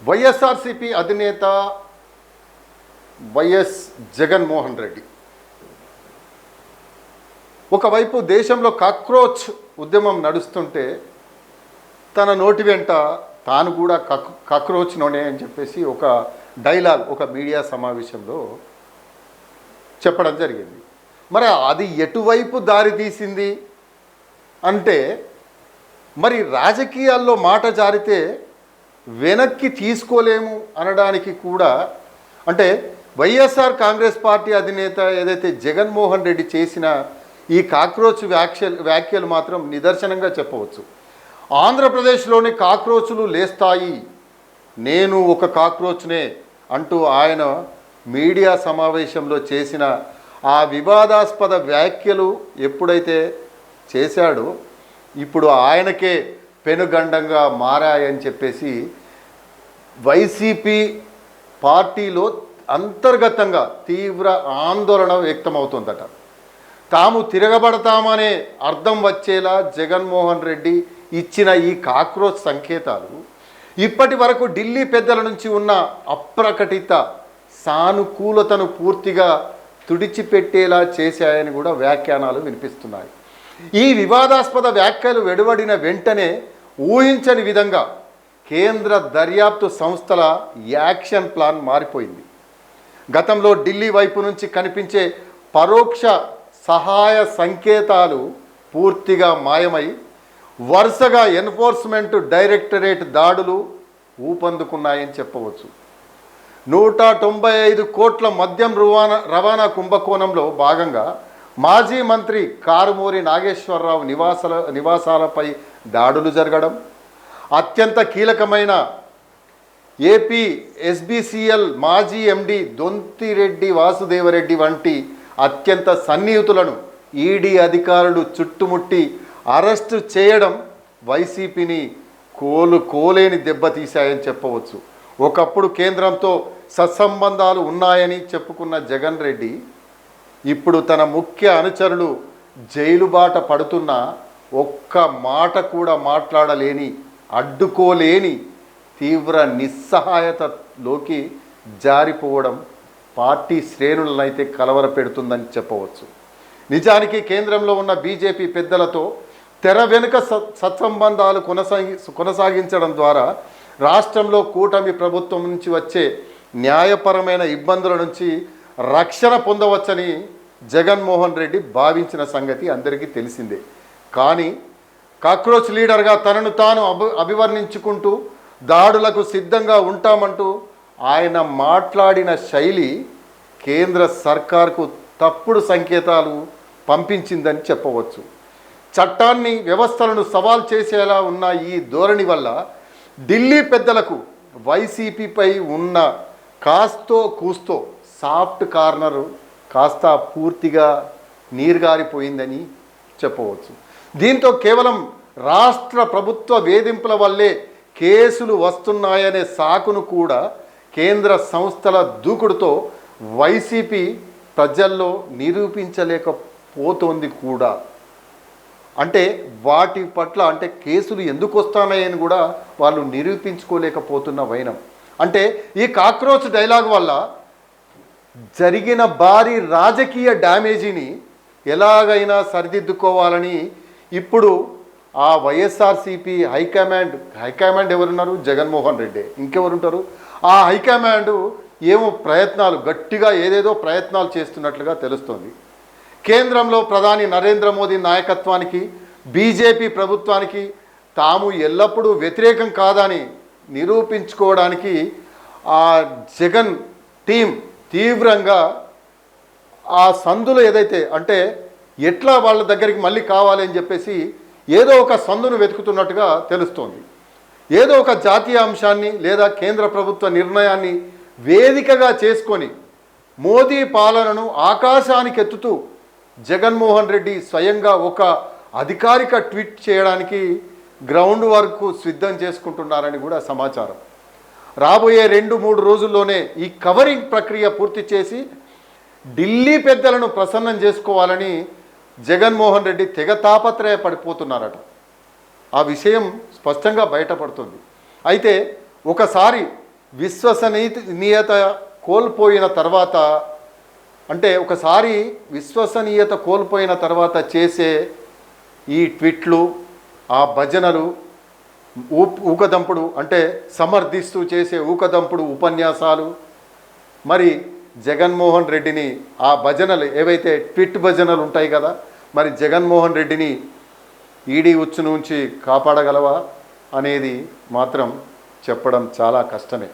వైఎస్ఆర్సీపీ అధినేత వైఎస్ జగన్మోహన్ రెడ్డి ఒకవైపు దేశంలో కాక్రోచ్ ఉద్యమం నడుస్తుంటే తన నోటి వెంట తాను కూడా కాక్రోచ్లోనే అని చెప్పేసి ఒక డైలాగ్ ఒక మీడియా సమావేశంలో చెప్పడం జరిగింది. మరి అది ఎటువైపు దారి తీసింది అంటే, మరి రాజకీయాల్లో మాట జారితే వెనక్కి తీసుకోలేము అనడానికి కూడా, అంటే వైఎస్ఆర్ కాంగ్రెస్ పార్టీ అధినేత ఏదైతే జగన్మోహన్ రెడ్డి చేసిన ఈ కాక్రోచ్ వ్యాఖ్యలు మాత్రం నిదర్శనంగా చెప్పవచ్చు. ఆంధ్రప్రదేశ్లోని కాక్రోచులు లేస్తాయి, నేను ఒక కాక్రోచ్నే అంటూ ఆయన మీడియా సమావేశంలో చేసిన ఆ వివాదాస్పద వ్యాఖ్యలు ఎప్పుడైతే చేశాడో ఇప్పుడు ఆయనకే పెనుగండంగా మారాయని చెప్పేసి వైసీపీ పార్టీలో అంతర్గతంగా తీవ్ర ఆందోళన వ్యక్తమవుతుందట. తాము తిరగబడతామనే అర్థం వచ్చేలా జగన్మోహన్ రెడ్డి ఇచ్చిన ఈ కాక్రోచ్ సంకేతాలు ఇప్పటి వరకు ఢిల్లీ పెద్దల నుంచి ఉన్న అప్రకటిత సానుకూలతను పూర్తిగా తుడిచిపెట్టేలా చేశాయని కూడా వ్యాఖ్యానాలు వినిపిస్తున్నాయి. ఈ వివాదాస్పద వ్యాఖ్యలు వెలువడిన వెంటనే ఊహించని విధంగా కేంద్ర దర్యాప్తు సంస్థల యాక్షన్ ప్లాన్ మారిపోయింది. గతంలో ఢిల్లీ వైపు నుంచి కనిపించే పరోక్ష సహాయ సంకేతాలు పూర్తిగా మాయమై వరుసగా ఎన్ఫోర్స్మెంట్ డైరెక్టరేట్ దాడులు ఊపందుకున్నాయని చెప్పవచ్చు. 195 కోట్ల మద్యం రవాణా కుంభకోణంలో భాగంగా మాజీ మంత్రి కారుమూరి నాగేశ్వరరావు నివాసాలపై దాడులు జరగడం, అత్యంత కీలకమైన ఏపీ ఎస్బీసీఎల్ మాజీ ఎండి దొంతిరెడ్డి వాసుదేవరెడ్డి వంటి అత్యంత సన్నిహితులను ఈడీ అధికారులు చుట్టుముట్టి అరెస్టు చేయడం వైసీపీని కోలేని దెబ్బతీశాయని చెప్పవచ్చు. ఒకప్పుడు కేంద్రంతో సత్సంబంధాలు ఉన్నాయని చెప్పుకున్న జగన్ రెడ్డి ఇప్పుడు తన ముఖ్య అనుచరులు జైలు బాట పడుతున్న ఒక్క మాట కూడా మాట్లాడలేని, అడ్డుకోలేని తీవ్ర నిస్సహాయతలోకి జారిపోవడం పార్టీ శ్రేణులనైతే కలవరపెడుతుందని చెప్పవచ్చు. నిజానికి కేంద్రంలో ఉన్న బీజేపీ పెద్దలతో తెర వెనుక సత్సంబంధాలు కొనసాగించడం ద్వారా రాష్ట్రంలో కూటమి ప్రభుత్వం నుంచి వచ్చే న్యాయపరమైన ఇబ్బందుల నుంచి రక్షణ పొందవచ్చని జగన్మోహన్ రెడ్డి భావించిన సంగతి అందరికీ తెలిసిందే. కానీ కాక్రోచ్ లీడర్గా తనను తాను అభివర్ణించుకుంటూ దాడులకు సిద్ధంగా ఉంటామంటూ ఆయన మాట్లాడిన శైలి కేంద్ర సర్కార్కు తప్పుడు సంకేతాలు పంపించిందని చెప్పవచ్చు. చట్టాన్ని, వ్యవస్థలను సవాల్ చేసేలా ఉన్న ఈ ధోరణి వల్ల ఢిల్లీ పెద్దలకు వైసీపీపై ఉన్న కాస్తో కూస్తో సాఫ్ట్ కార్నరు కాస్త పూర్తిగా నీరుగారిపోయిందని చెప్పవచ్చు. దీంతో కేవలం రాష్ట్ర ప్రభుత్వ వేధింపుల వల్లే కేసులు వస్తున్నాయనే సాకును కూడా కేంద్ర సంస్థల దూకుడుతో వైసీపీ ప్రజల్లో నిరూపించలేకపోతోంది కూడా. అంటే వాటి పట్ల, అంటే కేసులు ఎందుకు వస్తున్నాయని కూడా వాళ్ళు నిరూపించుకోలేకపోతున్న వైనం. అంటే ఈ కాక్రోచ్ డైలాగ్ వల్ల జరిగిన భారీ రాజకీయ డ్యామేజీని ఎలాగైనా సరిదిద్దుకోవాలని ఇప్పుడు ఆ వైఎస్ఆర్సీపీ హైకమాండ్ ఎవరున్నారు? జగన్మోహన్ రెడ్డి. ఇంకెవరుంటారు? ఆ హైకమాండ్ ఏమో ప్రయత్నాలు, గట్టిగా ఏదేదో ప్రయత్నాలు చేస్తున్నట్లుగా తెలుస్తోంది. కేంద్రంలో ప్రధాని నరేంద్ర మోదీ నాయకత్వానికి, బీజేపీ ప్రభుత్వానికి తాము ఎల్లప్పుడూ వ్యతిరేకం కాదని నిరూపించుకోవడానికి ఆ జగన్ టీం తీవ్రంగా ఆ సందులు ఏదైతే, అంటే ఎట్లా వాళ్ళ దగ్గరికి మళ్ళీ కావాలి అని చెప్పేసి ఏదో ఒక సందును వెతుకుతున్నట్టుగా తెలుస్తోంది. ఏదో ఒక జాతీయ అంశాన్ని లేదా కేంద్ర ప్రభుత్వ నిర్ణయాన్ని వేదికగా చేసుకొని మోదీ పాలనను ఆకాశానికి ఎత్తుతూ జగన్మోహన్ రెడ్డి స్వయంగా ఒక అధికారిక ట్వీట్ చేయడానికి గ్రౌండ్ వర్క్ సిద్ధం చేసుకుంటున్నారని కూడా సమాచారం. రాబోయే 2-3 రోజుల్లోనే ఈ కవరింగ్ ప్రక్రియ పూర్తి చేసి ఢిల్లీ పెద్దలను ప్రసన్నం చేసుకోవాలని జగన్మోహన్ రెడ్డి తెగ తాపత్రయపడిపోతున్నారట. ఆ విషయం స్పష్టంగా బయటపడుతుంది. అయితే ఒకసారి విశ్వసనీయత కోల్పోయిన తర్వాత, అంటే ఒకసారి విశ్వసనీయత కోల్పోయిన తర్వాత చేసే ఈ ట్వీట్లు, ఆ భజనలు, ఊకదంపుడు అంటే సమర్థిస్తూ చేసే ఊకదంపుడు ఉపన్యాసాలు, మరి జగన్మోహన్ రెడ్డిని ఆ భజనలు ఏవైతే ట్విట్ భజనలు ఉంటాయి కదా, మరి జగన్మోహన్ రెడ్డిని ఈడీ ఉచ్చు నుంచి కాపాడగలవా అనేది మాత్రం చెప్పడం చాలా కష్టమే.